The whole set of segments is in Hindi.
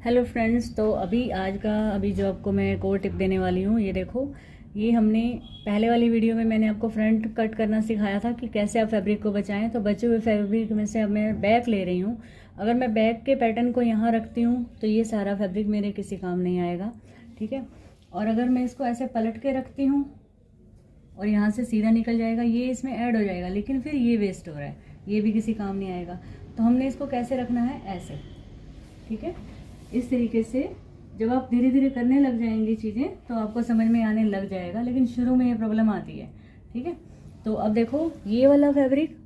हेलो फ्रेंड्स, तो अभी जो आपको मैं कोर टिप देने वाली हूँ, ये देखो। ये हमने पहले वाली वीडियो में मैंने आपको फ्रंट कट करना सिखाया था कि कैसे आप फैब्रिक को बचाएं। तो बचे हुए फैब्रिक में से अब मैं बैक ले रही हूँ। अगर मैं बैक के पैटर्न को यहाँ रखती हूँ तो ये सारा फैब्रिक मेरे किसी काम नहीं आएगा, ठीक है। और अगर मैं इसको ऐसे पलट के रखती हूँ और यहाँ से सीधा निकल जाएगा, ये इसमें ऐड हो जाएगा, लेकिन फिर ये वेस्ट हो रहा है, ये भी किसी काम नहीं आएगा। तो हमने इसको कैसे रखना है, ऐसे, ठीक है। इस तरीके से जब आप धीरे धीरे करने लग जाएंगे चीज़ें तो आपको समझ में आने लग जाएगा, लेकिन शुरू में ये प्रॉब्लम आती है, ठीक है। तो अब देखो, ये वाला फैब्रिक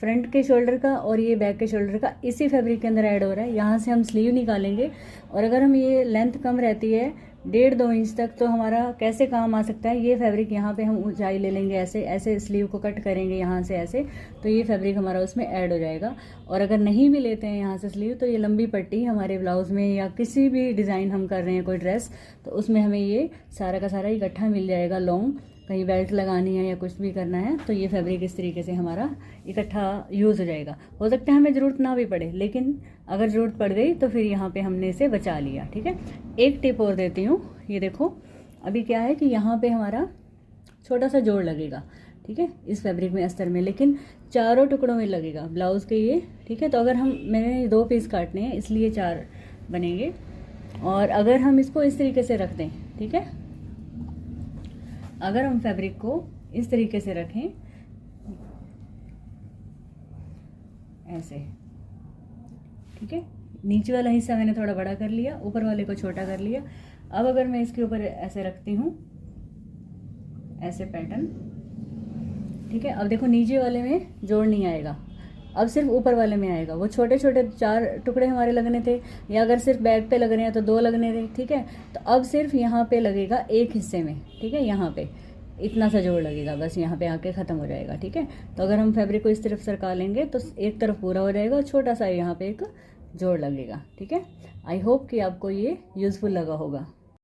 फ्रंट के शोल्डर का और ये बैक के शोल्डर का इसी फैब्रिक के अंदर ऐड हो रहा है। यहाँ से हम स्लीव निकालेंगे और अगर हम ये लेंथ कम रहती है 1.5-2 इंच तक, तो हमारा कैसे काम आ सकता है, ये फैब्रिक यहाँ पे हम ऊंचाई ले लेंगे, ऐसे ऐसे स्लीव को कट करेंगे यहाँ से ऐसे, तो ये फैब्रिक हमारा उसमें ऐड हो जाएगा। और अगर नहीं भी लेते हैं यहाँ से स्लीव, तो ये लंबी पट्टी हमारे ब्लाउज में या किसी भी डिज़ाइन हम कर रहे हैं कोई ड्रेस, तो उसमें हमें ये सारा का सारा इकट्ठा मिल जाएगा। लॉन्ग कहीं बेल्ट लगानी है या कुछ भी करना है तो ये फैब्रिक इस तरीके से हमारा इकट्ठा यूज़ हो जाएगा। हो सकता है हमें ज़रूरत ना भी पड़े, लेकिन अगर ज़रूरत पड़ गई तो फिर यहाँ पे हमने इसे बचा लिया, ठीक है। एक टिप और देती हूँ, ये देखो। अभी क्या है कि यहाँ पे हमारा छोटा सा जोड़ लगेगा, ठीक है, इस फैब्रिक में अस्तर में, लेकिन चारों टुकड़ों में लगेगा ब्लाउज़ के ये, ठीक है। तो अगर मैंने 2 पीस काटने हैं इसलिए 4 बनेंगे। और अगर हम इसको इस तरीके से रख दें, ठीक है, अगर हम फैब्रिक को इस तरीके से रखें ऐसे, ठीक है, नीचे वाला हिस्सा मैंने थोड़ा बड़ा कर लिया, ऊपर वाले को छोटा कर लिया। अब अगर मैं इसके ऊपर ऐसे रखती हूँ, ऐसे पैटर्न, ठीक है। अब देखो, नीचे वाले में जोड़ नहीं आएगा, अब सिर्फ ऊपर वाले में आएगा। वो छोटे छोटे 4 टुकड़े हमारे लगने थे, या अगर सिर्फ बैक पे लग रहे हैं तो 2 लगने थे, ठीक है। तो अब सिर्फ यहाँ पे लगेगा एक हिस्से में, ठीक है, यहाँ पे इतना सा जोड़ लगेगा, बस यहाँ पे आके ख़त्म हो जाएगा, ठीक है। तो अगर हम फैब्रिक को इस तरफ सरका लेंगे तो एक तरफ पूरा हो जाएगा और छोटा सा यहाँ पे एक जोड़ लगेगा, ठीक है। आई होप कि आपको ये यूज़फुल लगा होगा।